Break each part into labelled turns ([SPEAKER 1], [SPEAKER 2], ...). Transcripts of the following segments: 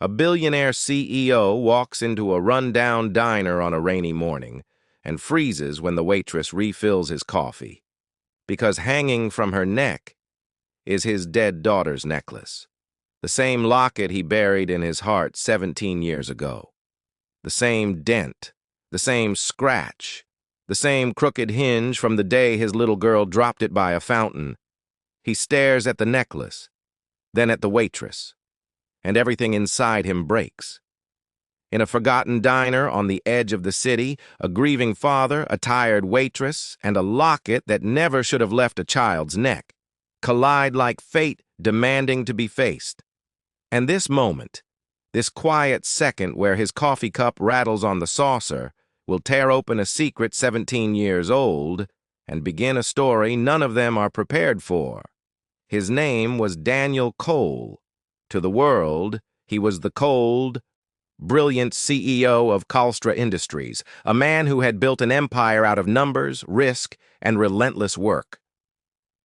[SPEAKER 1] A billionaire CEO walks into a run-down diner on a rainy morning and freezes when the waitress refills his coffee, because hanging from her neck is his dead daughter's necklace, the same locket he buried in his heart 17 years ago, the same dent, the same scratch, the same crooked hinge from the day his little girl dropped it by a fountain. He stares at the necklace, then at the waitress, and everything inside him breaks. In a forgotten diner on the edge of the city, a grieving father, a tired waitress, and a locket that never should have left a child's neck collide like fate demanding to be faced. And this moment, this quiet second where his coffee cup rattles on the saucer, will tear open a secret 17 years old and begin a story none of them are prepared for. His name was Daniel Cole. To the world, he was the cold, brilliant CEO of Kalstra Industries, a man who had built an empire out of numbers, risk, and relentless work.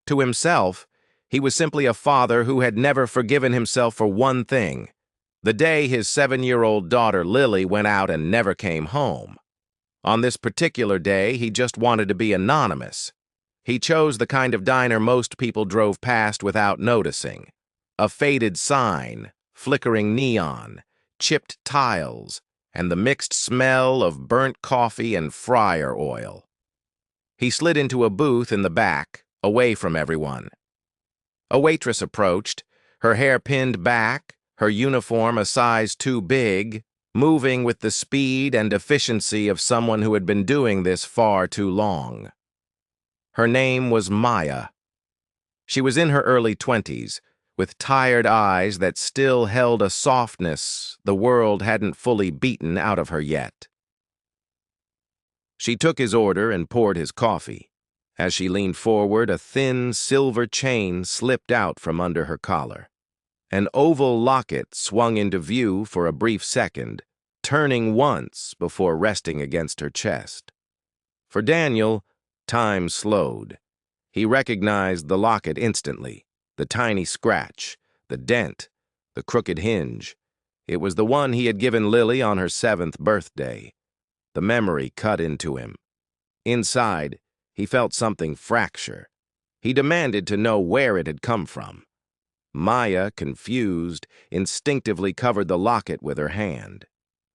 [SPEAKER 1] To himself, he was simply a father who had never forgiven himself for one thing: the day his 7-year-old daughter Lily went out and never came home. On this particular day, he just wanted to be anonymous. He chose the kind of diner most people drove past without noticing. A faded sign, flickering neon, chipped tiles, and the mixed smell of burnt coffee and fryer oil. He slid into a booth in the back, away from everyone. A waitress approached, her hair pinned back, her uniform a size too big, moving with the speed and efficiency of someone who had been doing this far too long. Her name was Maya. She was in her early 20s, with tired eyes that still held a softness the world hadn't fully beaten out of her yet. She took his order and poured his coffee. As she leaned forward, a thin silver chain slipped out from under her collar. An oval locket swung into view for a brief second, turning once before resting against her chest. For Daniel, time slowed. He recognized the locket instantly. The tiny scratch, the dent, the crooked hinge. It was the one he had given Lily on her 7th birthday. The memory cut into him. Inside, he felt something fracture. He demanded to know where it had come from. Maya, confused, instinctively covered the locket with her hand.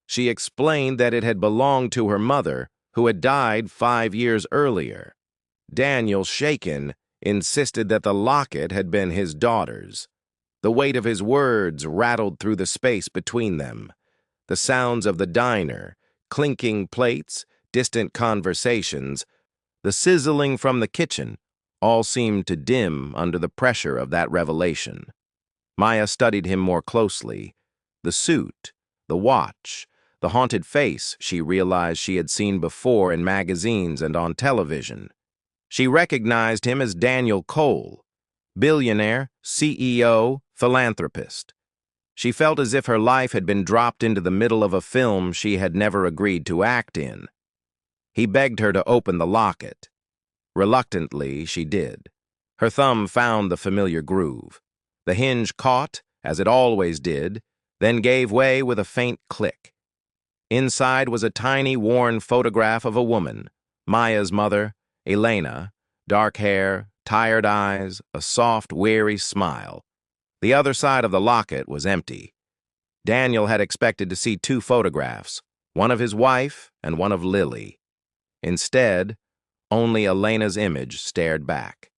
[SPEAKER 1] She explained that it had belonged to her mother, who had died 5 years earlier. Daniel, shaken, insisted that the locket had been his daughter's. The weight of his words rattled through the space between them. The sounds of the diner, clinking plates, distant conversations, the sizzling from the kitchen, all seemed to dim under the pressure of that revelation. Maya studied him more closely. The suit, the watch, the haunted face she realized she had seen before in magazines and on television. She recognized him as Daniel Cole, billionaire, CEO, philanthropist. She felt as if her life had been dropped into the middle of a film she had never agreed to act in. He begged her to open the locket. Reluctantly, she did. Her thumb found the familiar groove. The hinge caught, as it always did, then gave way with a faint click. Inside was a tiny, worn photograph of a woman, Maya's mother, Elena, dark hair, tired eyes, a soft, weary smile. The other side of the locket was empty. Daniel had expected to see 2 photographs, one of his wife and one of Lily. Instead, only Elena's image stared back.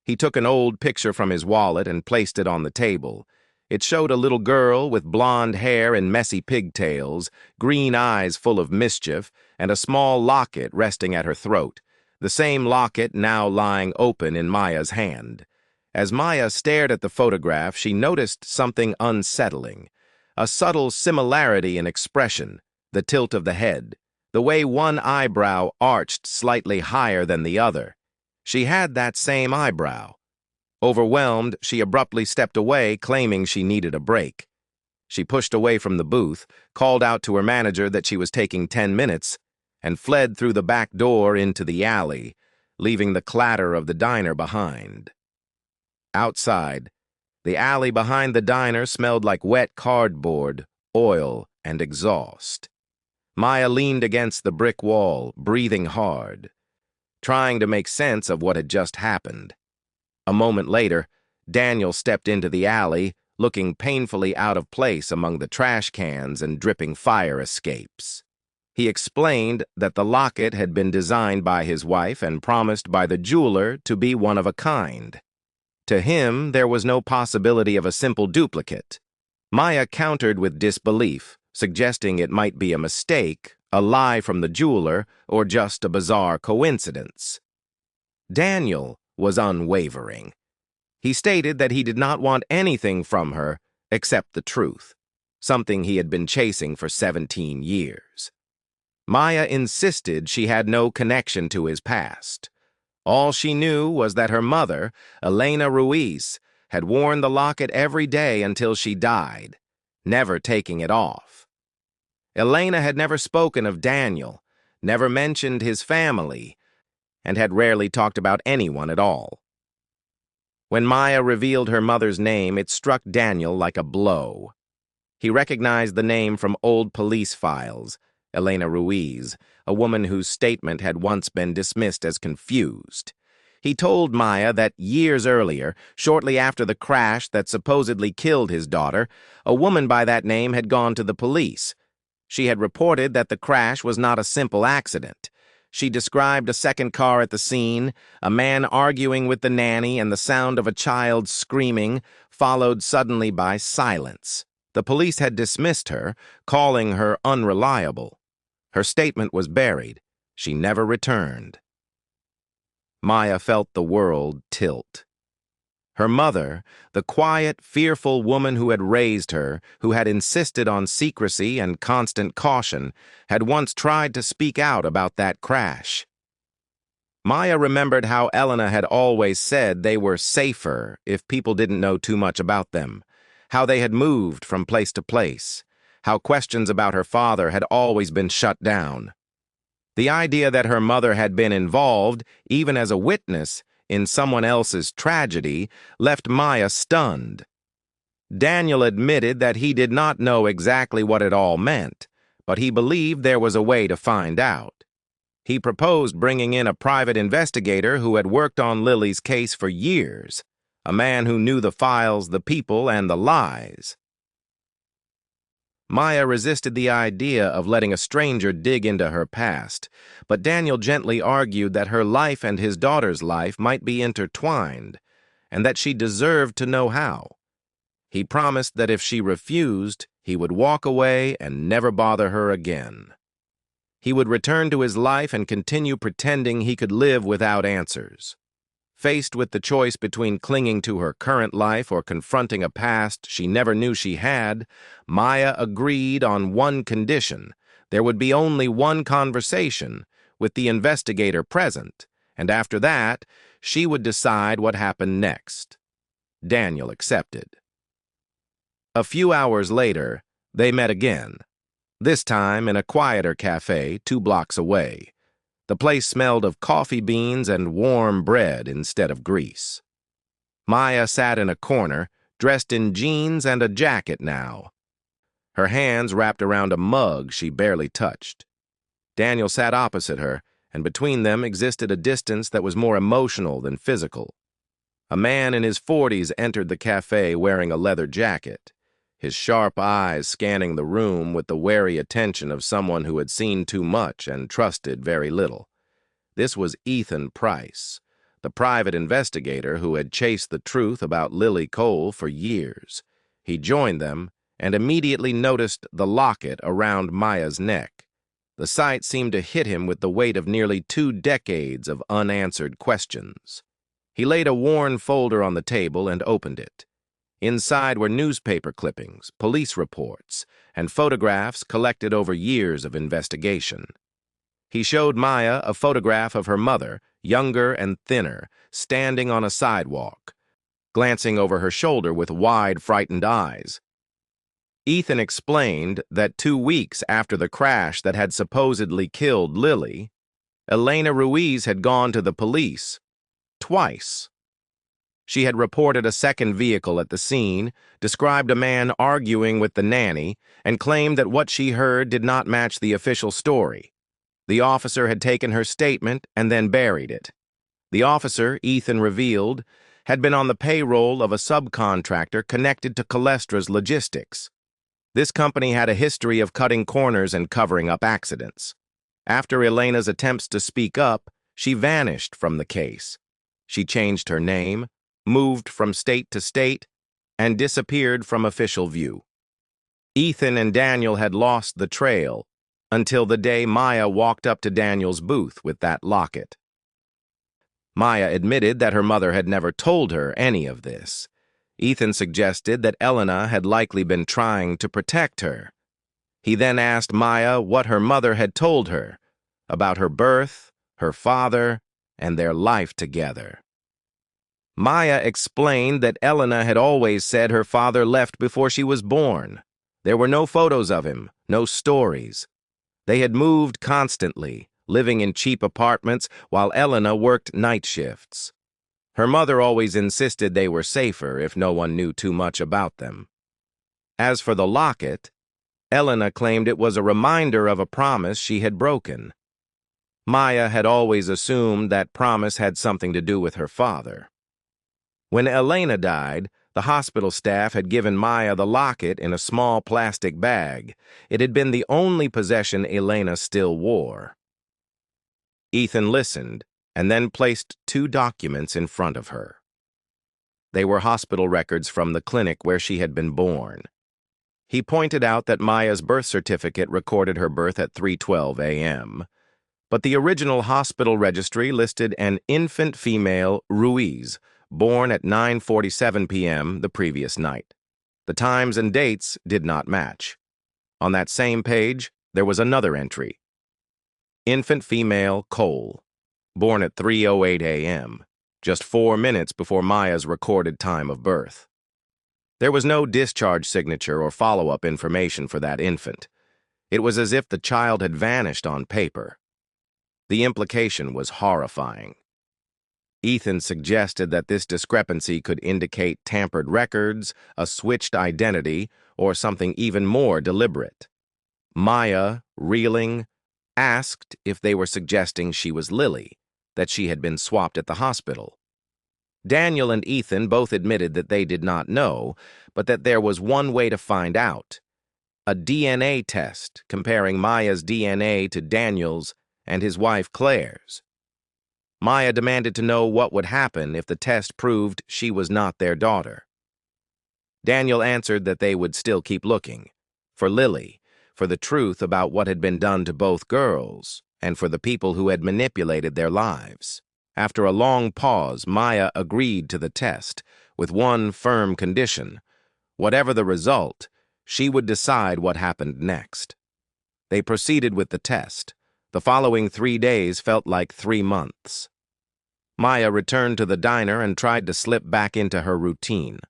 [SPEAKER 1] He took an old picture from his wallet and placed it on the table. It showed a little girl with blonde hair and messy pigtails, green eyes full of mischief, and a small locket resting at her throat, the same locket now lying open in Maya's hand. As Maya stared at the photograph, she noticed something unsettling. A subtle similarity in expression, the tilt of the head, the way one eyebrow arched slightly higher than the other. She had that same eyebrow. Overwhelmed, she abruptly stepped away, claiming she needed a break. She pushed away from the booth, called out to her manager that she was taking 10 minutes, and fled through the back door into the alley, leaving the clatter of the diner behind. Outside, The alley behind the diner smelled like wet cardboard, oil, and exhaust. Maya leaned against the brick wall, breathing hard, trying to make sense of what had just happened. A moment later, Daniel stepped into the alley, looking painfully out of place among the trash cans and dripping fire escapes. He explained that the locket had been designed by his wife and promised by the jeweler to be one of a kind. To him, there was no possibility of a simple duplicate. Maya countered with disbelief, suggesting it might be a mistake, a lie from the jeweler, or just a bizarre coincidence. Daniel was unwavering. He stated that he did not want anything from her except the truth, something he had been chasing for 17 years. Maya insisted she had no connection to his past. All she knew was that her mother, Elena Ruiz, had worn the locket every day until she died, never taking it off. Elena had never spoken of Daniel, never mentioned his family, and had rarely talked about anyone at all. When Maya revealed her mother's name, it struck Daniel like a blow. He recognized the name from old police files, Elena Ruiz, a woman whose statement had once been dismissed as confused. He told Maya that years earlier, shortly after the crash that supposedly killed his daughter, a woman by that name had gone to the police. She had reported that the crash was not a simple accident. She described a second car at the scene, a man arguing with the nanny, and the sound of a child screaming, followed suddenly by silence. The police had dismissed her, calling her unreliable. Her statement was buried. She never returned. Maya felt the world tilt. Her mother, the quiet, fearful woman who had raised her, who had insisted on secrecy and constant caution, had once tried to speak out about that crash. Maya remembered how Elena had always said they were safer if people didn't know too much about them, how they had moved from place to place, how questions about her father had always been shut down. The idea that her mother had been involved, even as a witness, in someone else's tragedy left Maya stunned. Daniel admitted that he did not know exactly what it all meant, but he believed there was a way to find out. He proposed bringing in a private investigator who had worked on Lily's case for years, a man who knew the files, the people, and the lies. Maya resisted the idea of letting a stranger dig into her past, but Daniel gently argued that her life and his daughter's life might be intertwined, and that she deserved to know how. He promised that if she refused, he would walk away and never bother her again. He would return to his life and continue pretending he could live without answers. Faced with the choice between clinging to her current life or confronting a past she never knew she had, Maya agreed on one condition. There would be only one conversation, with the investigator present, and after that, she would decide what happened next. Daniel accepted. A few hours later, they met again, this time in a quieter cafe 2 blocks away. The place smelled of coffee beans and warm bread instead of grease. Maya sat in a corner, dressed in jeans and a jacket now, her hands wrapped around a mug she barely touched. Daniel sat opposite her, and between them existed a distance that was more emotional than physical. A man in his 40s entered the cafe wearing a leather jacket, his sharp eyes scanning the room with the wary attention of someone who had seen too much and trusted very little. This was Ethan Price, the private investigator who had chased the truth about Lily Cole for years. He joined them and immediately noticed the locket around Maya's neck. The sight seemed to hit him with the weight of nearly 2 decades of unanswered questions. He laid a worn folder on the table and opened it. Inside were newspaper clippings, police reports, and photographs collected over years of investigation. He showed Maya a photograph of her mother, younger and thinner, standing on a sidewalk, glancing over her shoulder with wide, frightened eyes. Ethan explained that 2 weeks after the crash that had supposedly killed Lily, Elena Ruiz had gone to the police twice. She had reported a second vehicle at the scene, described a man arguing with the nanny, and claimed that what she heard did not match the official story. The officer had taken her statement and then buried it. The officer, Ethan revealed, had been on the payroll of a subcontractor connected to Colestra's logistics. This company had a history of cutting corners and covering up accidents. After Elena's attempts to speak up, she vanished from the case. She changed her name, moved from state to state, and disappeared from official view. Ethan and Daniel had lost the trail until the day Maya walked up to Daniel's booth with that locket. Maya admitted that her mother had never told her any of this. Ethan suggested that Elena had likely been trying to protect her. He then asked Maya what her mother had told her about her birth, her father, and their life together. Maya explained that Elena had always said her father left before she was born. There were no photos of him, no stories. They had moved constantly, living in cheap apartments while Elena worked night shifts. Her mother always insisted they were safer if no one knew too much about them. As for the locket, Elena claimed it was a reminder of a promise she had broken. Maya had always assumed that promise had something to do with her father. When Elena died, the hospital staff had given Maya the locket in a small plastic bag. It had been the only possession Elena still wore. Ethan listened and then placed two documents in front of her. They were hospital records from the clinic where she had been born. He pointed out that Maya's birth certificate recorded her birth at 3:12 a.m., but the original hospital registry listed an infant female, Ruiz, born at 9:47 p.m. the previous night. The times and dates did not match. On that same page, there was another entry. Infant female, Cole, born at 3:08 a.m., just 4 minutes before Maya's recorded time of birth. There was no discharge signature or follow-up information for that infant. It was as if the child had vanished on paper. The implication was horrifying. Ethan suggested that this discrepancy could indicate tampered records, a switched identity, or something even more deliberate. Maya, reeling, asked if they were suggesting she was Lily, that she had been swapped at the hospital. Daniel and Ethan both admitted that they did not know, but that there was one way to find out: a DNA test comparing Maya's DNA to Daniel's and his wife Claire's. Maya demanded to know what would happen if the test proved she was not their daughter. Daniel answered that they would still keep looking, for Lily, for the truth about what had been done to both girls, and for the people who had manipulated their lives. After a long pause, Maya agreed to the test, with one firm condition: whatever the result, she would decide what happened next. They proceeded with the test. The following 3 days felt like 3 months. Maya returned to the diner and tried to slip back into her routine.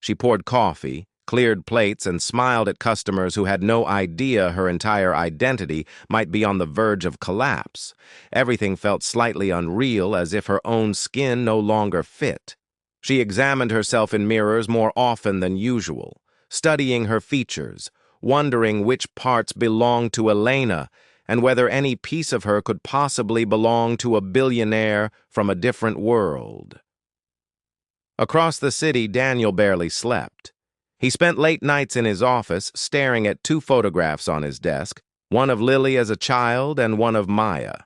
[SPEAKER 1] She poured coffee, cleared plates, and smiled at customers who had no idea her entire identity might be on the verge of collapse. Everything felt slightly unreal, as if her own skin no longer fit. She examined herself in mirrors more often than usual, studying her features, wondering which parts belonged to Elena and whether any piece of her could possibly belong to a billionaire from a different world. Across the city, Daniel barely slept. He spent late nights in his office staring at 2 photographs on his desk, one of Lily as a child and one of Maya,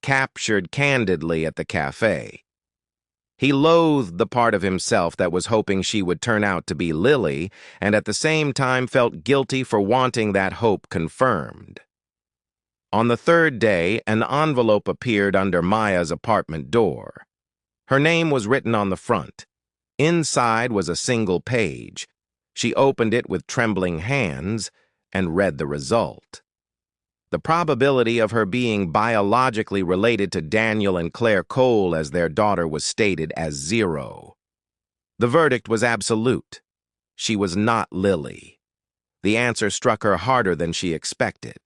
[SPEAKER 1] captured candidly at the cafe. He loathed the part of himself that was hoping she would turn out to be Lily, and at the same time felt guilty for wanting that hope confirmed. On the 3rd day, an envelope appeared under Maya's apartment door. Her name was written on the front. Inside was a single page. She opened it with trembling hands and read the result. The probability of her being biologically related to Daniel and Claire Cole as their daughter was stated as 0. The verdict was absolute. She was not Lily. The answer struck her harder than she expected.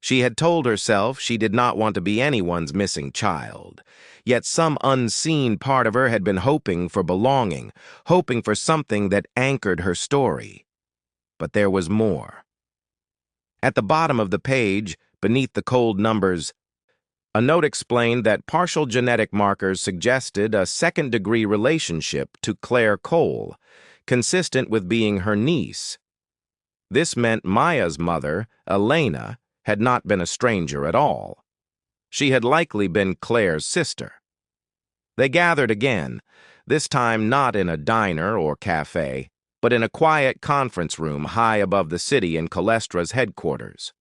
[SPEAKER 1] She had told herself she did not want to be anyone's missing child, yet some unseen part of her had been hoping for belonging, hoping for something that anchored her story. But there was more. At the bottom of the page, beneath the cold numbers, a note explained that partial genetic markers suggested a second-degree relationship to Claire Cole, consistent with being her niece. This meant Maya's mother, Elena, had not been a stranger at all. She had likely been Claire's sister. They gathered again, this time not in a diner or cafe, but in a quiet conference room high above the city in Colestra's headquarters.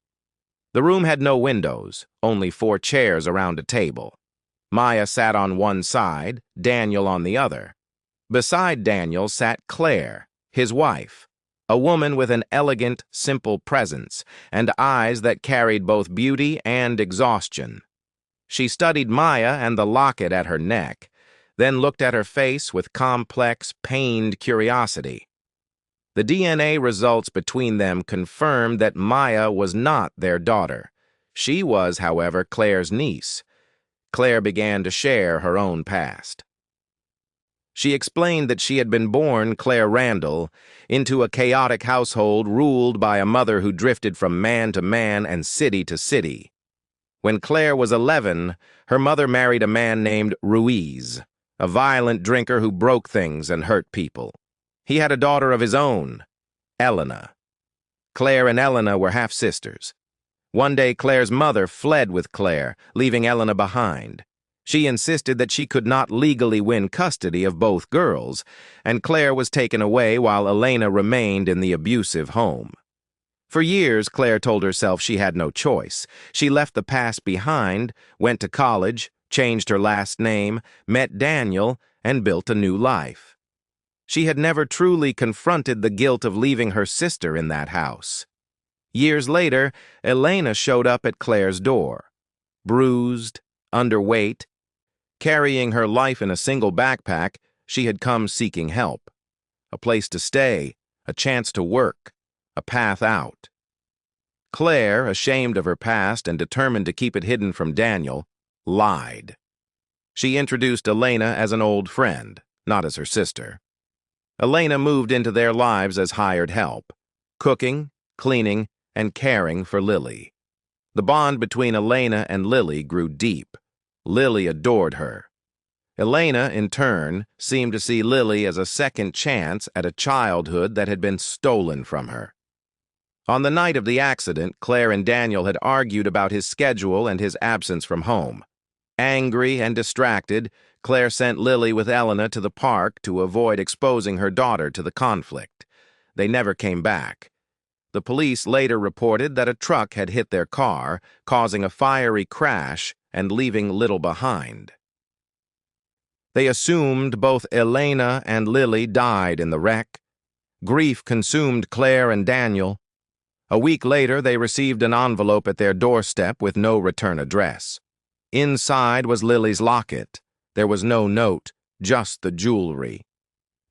[SPEAKER 1] The room had no windows, only 4 chairs around a table. Maya sat on one side, Daniel on the other. Beside Daniel sat Claire, his wife, a woman with an elegant, simple presence and eyes that carried both beauty and exhaustion. She studied Maya and the locket at her neck, then looked at her face with complex, pained curiosity. The DNA results between them confirmed that Maya was not their daughter. She was, however, Claire's niece. Claire began to share her own past. She explained that she had been born, Claire Randall, into a chaotic household ruled by a mother who drifted from man to man and city to city. When Claire was 11, her mother married a man named Ruiz, a violent drinker who broke things and hurt people. He had a daughter of his own, Elena. Claire and Elena were half-sisters. One day, Claire's mother fled with Claire, leaving Elena behind. She insisted that she could not legally win custody of both girls, and Claire was taken away while Elena remained in the abusive home. For years, Claire told herself she had no choice. She left the past behind, went to college, changed her last name, met Daniel, and built a new life. She had never truly confronted the guilt of leaving her sister in that house. Years later, Elena showed up at Claire's door, bruised, underweight. Carrying her life in a single backpack, she had come seeking help. A place to stay, a chance to work, a path out. Claire, ashamed of her past and determined to keep it hidden from Daniel, lied. She introduced Elena as an old friend, not as her sister. Elena moved into their lives as hired help, cooking, cleaning, and caring for Lily. The bond between Elena and Lily grew deep. Lily adored her. Elena, in turn, seemed to see Lily as a second chance at a childhood that had been stolen from her. On the night of the accident, Claire and Daniel had argued about his schedule and his absence from home. Angry and distracted, Claire sent Lily with Elena to the park to avoid exposing her daughter to the conflict. They never came back. The police later reported that a truck had hit their car, causing a fiery crash and leaving little behind. They assumed both Elena and Lily died in the wreck. Grief consumed Claire and Daniel. A week later, they received an envelope at their doorstep with no return address. Inside was Lily's locket. There was no note, just the jewelry.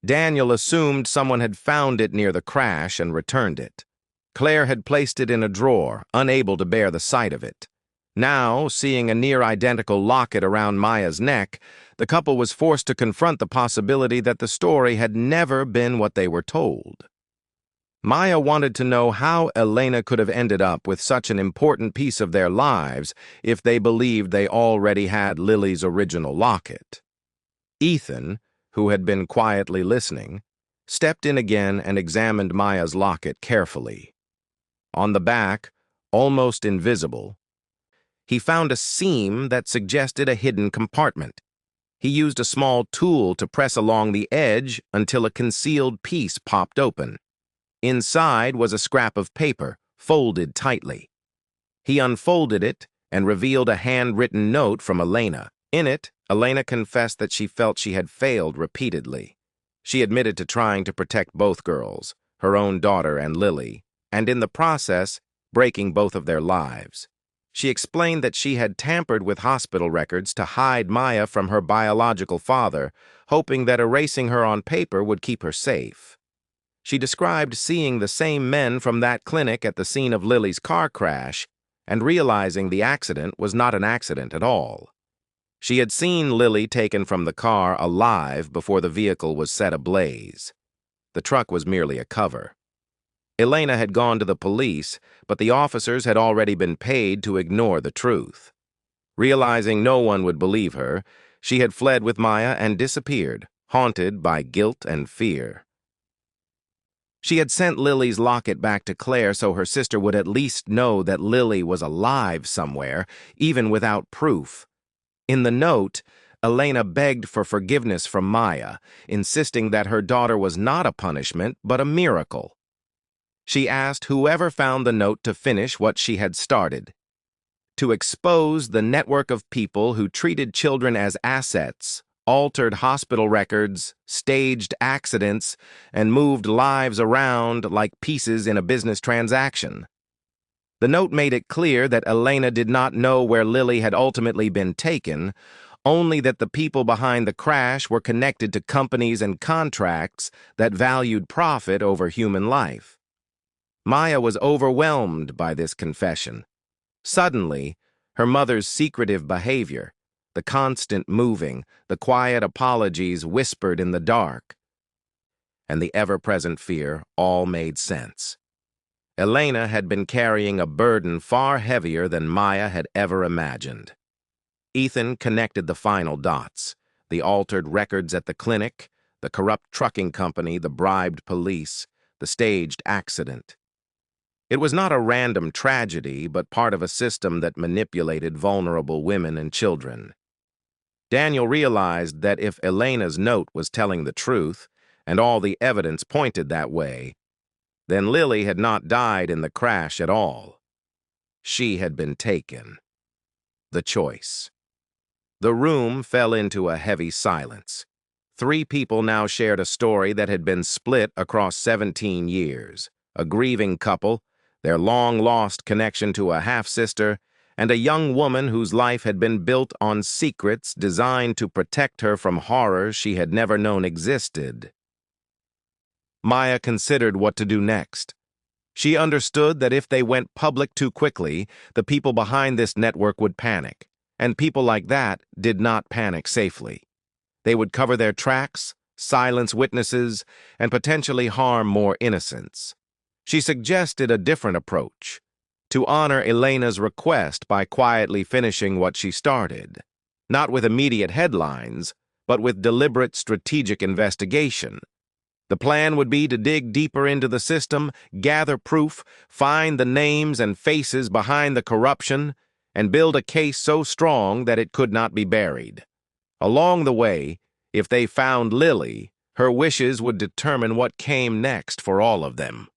[SPEAKER 1] Daniel assumed someone had found it near the crash and returned it. Claire had placed it in a drawer, unable to bear the sight of it. Now, seeing a near-identical locket around Maya's neck, the couple was forced to confront the possibility that the story had never been what they were told. Maya wanted to know how Elena could have ended up with such an important piece of their lives if they believed they already had Lily's original locket. Ethan, who had been quietly listening, stepped in again and examined Maya's locket carefully. On the back, almost invisible, he found a seam that suggested a hidden compartment. He used a small tool to press along the edge until a concealed piece popped open. Inside was a scrap of paper, folded tightly. He unfolded it and revealed a handwritten note from Elena. In it, Elena confessed that she felt she had failed repeatedly. She admitted to trying to protect both girls, her own daughter and Lily, and in the process, breaking both of their lives. She explained that she had tampered with hospital records to hide Maya from her biological father, hoping that erasing her on paper would keep her safe. She described seeing the same men from that clinic at the scene of Lily's car crash and realizing the accident was not an accident at all. She had seen Lily taken from the car alive before the vehicle was set ablaze. The truck was merely a cover. Elena had gone to the police, but the officers had already been paid to ignore the truth. Realizing no one would believe her, she had fled with Maya and disappeared, haunted by guilt and fear. She had sent Lily's locket back to Claire so her sister would at least know that Lily was alive somewhere, even without proof. In the note, Elena begged for forgiveness from Maya, insisting that her daughter was not a punishment, but a miracle. She asked whoever found the note to finish what she had started, to expose the network of people who treated children as assets, altered hospital records, staged accidents, and moved lives around like pieces in a business transaction. The note made it clear that Elena did not know where Lily had ultimately been taken, only that the people behind the crash were connected to companies and contracts that valued profit over human life. Maya was overwhelmed by this confession. Suddenly, her mother's secretive behavior, the constant moving, the quiet apologies whispered in the dark, and the ever-present fear all made sense. Elena had been carrying a burden far heavier than Maya had ever imagined. Ethan connected the final dots: the altered records at the clinic, the corrupt trucking company, the bribed police, the staged accident. It was not a random tragedy, but part of a system that manipulated vulnerable women and children. Daniel realized that if Elena's note was telling the truth, and all the evidence pointed that way, then Lily had not died in the crash at all. She had been taken. The choice. The room fell into a heavy silence. 3 people now shared a story that had been split across 17 years. A grieving couple, their long-lost connection to a half-sister, and a young woman whose life had been built on secrets designed to protect her from horrors she had never known existed. Maya considered what to do next. She understood that if they went public too quickly, the people behind this network would panic, and people like that did not panic safely. They would cover their tracks, silence witnesses, and potentially harm more innocents. She suggested a different approach, to honor Elena's request by quietly finishing what she started, not with immediate headlines, but with deliberate strategic investigation. The plan would be to dig deeper into the system, gather proof, find the names and faces behind the corruption, and build a case so strong that it could not be buried. Along the way, if they found Lily, her wishes would determine what came next for all of them.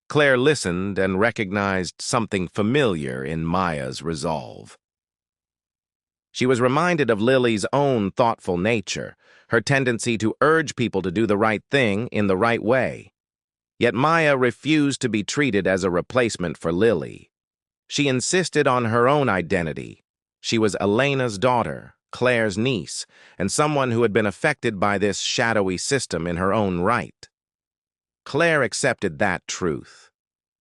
[SPEAKER 1] Claire listened and recognized something familiar in Maya's resolve. She was reminded of Lily's own thoughtful nature, her tendency to urge people to do the right thing in the right way. Yet Maya refused to be treated as a replacement for Lily. She insisted on her own identity. She was Elena's daughter, Claire's niece, and someone who had been affected by this shadowy system in her own right. Claire accepted that truth.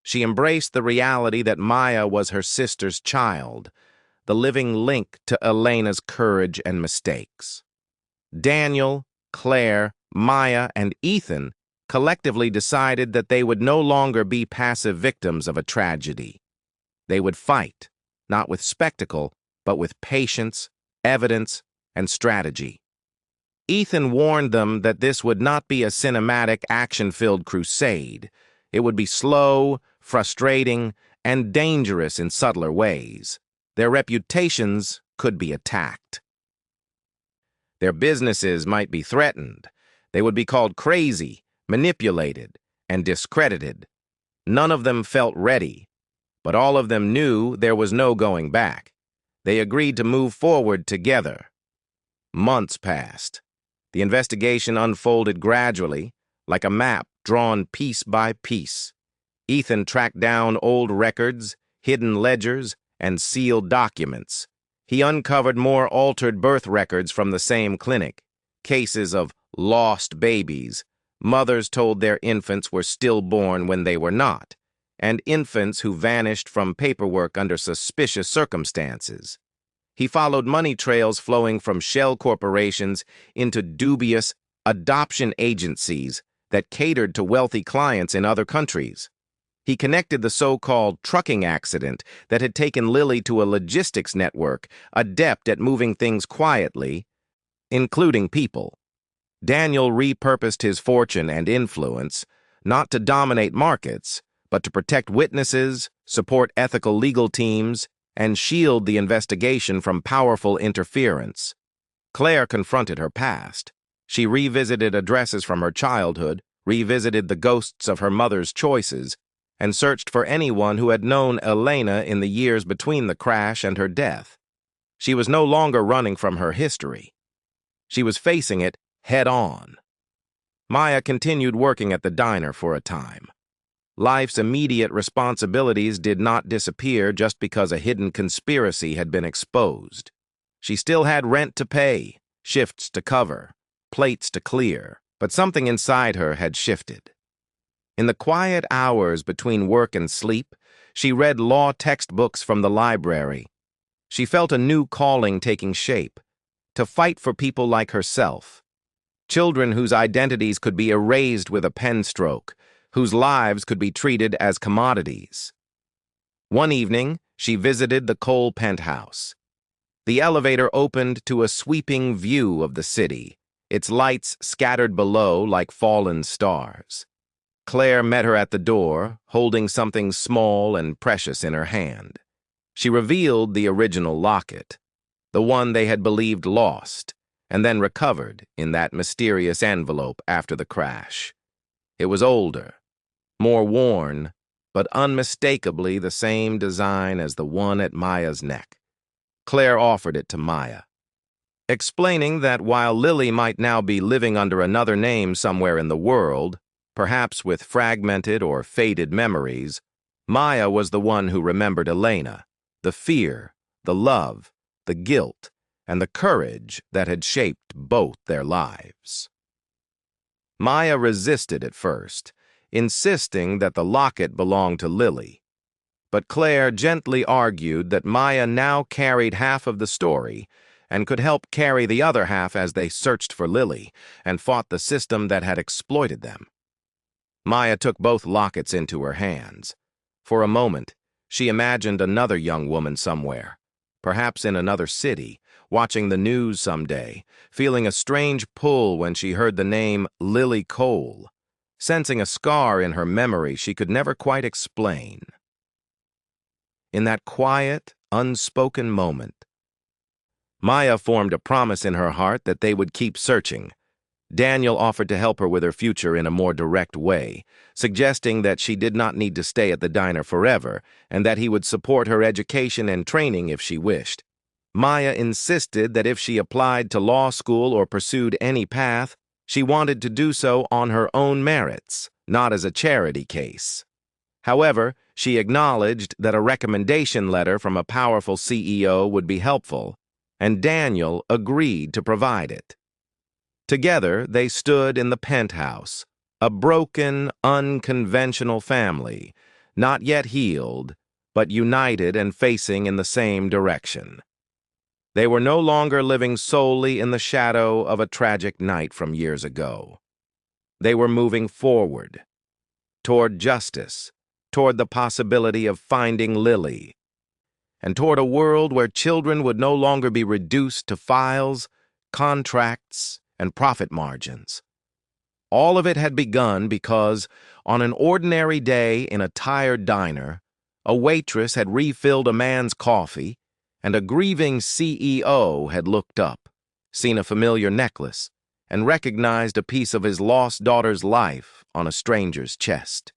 [SPEAKER 1] She embraced the reality that Maya was her sister's child, the living link to Elena's courage and mistakes. Daniel, Claire, Maya, and Ethan collectively decided that they would no longer be passive victims of a tragedy. They would fight, not with spectacle, but with patience, evidence, and strategy. Ethan warned them that this would not be a cinematic, action-filled crusade. It would be slow, frustrating, and dangerous in subtler ways. Their reputations could be attacked. Their businesses might be threatened. They would be called crazy, manipulated, and discredited. None of them felt ready, but all of them knew there was no going back. They agreed to move forward together. Months passed. The investigation unfolded gradually, like a map drawn piece by piece. Ethan tracked down old records, hidden ledgers, and sealed documents. He uncovered more altered birth records from the same clinic, cases of lost babies, mothers told their infants were stillborn when they were not, and infants who vanished from paperwork under suspicious circumstances. He followed money trails flowing from shell corporations into dubious adoption agencies that catered to wealthy clients in other countries. He connected the so-called trucking accident that had taken Lily to a logistics network adept at moving things quietly, including people. Daniel repurposed his fortune and influence not to dominate markets, but to protect witnesses, support ethical legal teams, and shield the investigation from powerful interference. Claire confronted her past. She revisited addresses from her childhood, revisited the ghosts of her mother's choices, and searched for anyone who had known Elena in the years between the crash and her death. She was no longer running from her history. She was facing it head-on. Maya continued working at the diner for a time. Life's immediate responsibilities did not disappear just because a hidden conspiracy had been exposed. She still had rent to pay, shifts to cover, plates to clear, but something inside her had shifted. In the quiet hours between work and sleep, she read law textbooks from the library. She felt a new calling taking shape, to fight for people like herself, children whose identities could be erased with a pen stroke, whose lives could be treated as commodities. One evening, she visited the Cole penthouse. The elevator opened to a sweeping view of the city, its lights scattered below like fallen stars. Claire met her at the door, holding something small and precious in her hand. She revealed the original locket, the one they had believed lost, and then recovered in that mysterious envelope after the crash. It was older, more worn, but unmistakably the same design as the one at Maya's neck. Claire offered it to Maya, explaining that while Lily might now be living under another name somewhere in the world, perhaps with fragmented or faded memories, Maya was the one who remembered Elena, the fear, the love, the guilt, and the courage that had shaped both their lives. Maya resisted at first, insisting that the locket belonged to Lily. But Claire gently argued that Maya now carried half of the story and could help carry the other half as they searched for Lily and fought the system that had exploited them. Maya took both lockets into her hands. For a moment, she imagined another young woman somewhere, perhaps in another city, watching the news someday, feeling a strange pull when she heard the name Lily Cole, sensing a scar in her memory she could never quite explain. In that quiet, unspoken moment, Maya formed a promise in her heart that they would keep searching. Daniel offered to help her with her future in a more direct way, suggesting that she did not need to stay at the diner forever and that he would support her education and training if she wished. Maya insisted that if she applied to law school or pursued any path, she wanted to do so on her own merits, not as a charity case. However, she acknowledged that a recommendation letter from a powerful CEO would be helpful, and Daniel agreed to provide it. Together, they stood in the penthouse, a broken, unconventional family, not yet healed, but united and facing in the same direction. They were no longer living solely in the shadow of a tragic night from years ago. They were moving forward, toward justice, toward the possibility of finding Lily, and toward a world where children would no longer be reduced to files, contracts, and profit margins. All of it had begun because, on an ordinary day in a tired diner, a waitress had refilled a man's coffee, and a grieving CEO had looked up, seen a familiar necklace, and recognized a piece of his lost daughter's life on a stranger's chest.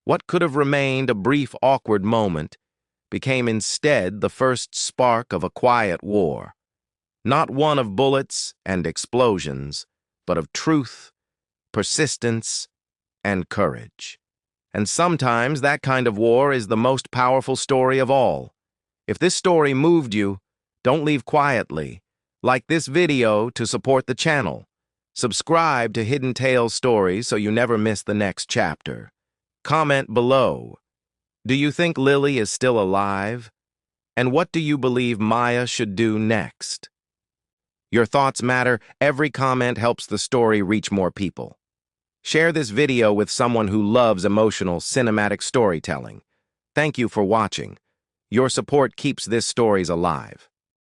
[SPEAKER 1] What could have remained a brief, awkward moment became instead the first spark of a quiet war, not one of bullets and explosions, but of truth, persistence, and courage. And sometimes that kind of war is the most powerful story of all. If this story moved you, don't leave quietly. Like this video to support the channel. Subscribe to Hidden Tales Stories so you never miss the next chapter. Comment below. Do you think Lily is still alive? And what do you believe Maya should do next? Your thoughts matter. Every comment helps the story reach more people. Share this video with someone who loves emotional, cinematic storytelling. Thank you for watching. Your support keeps this stories alive.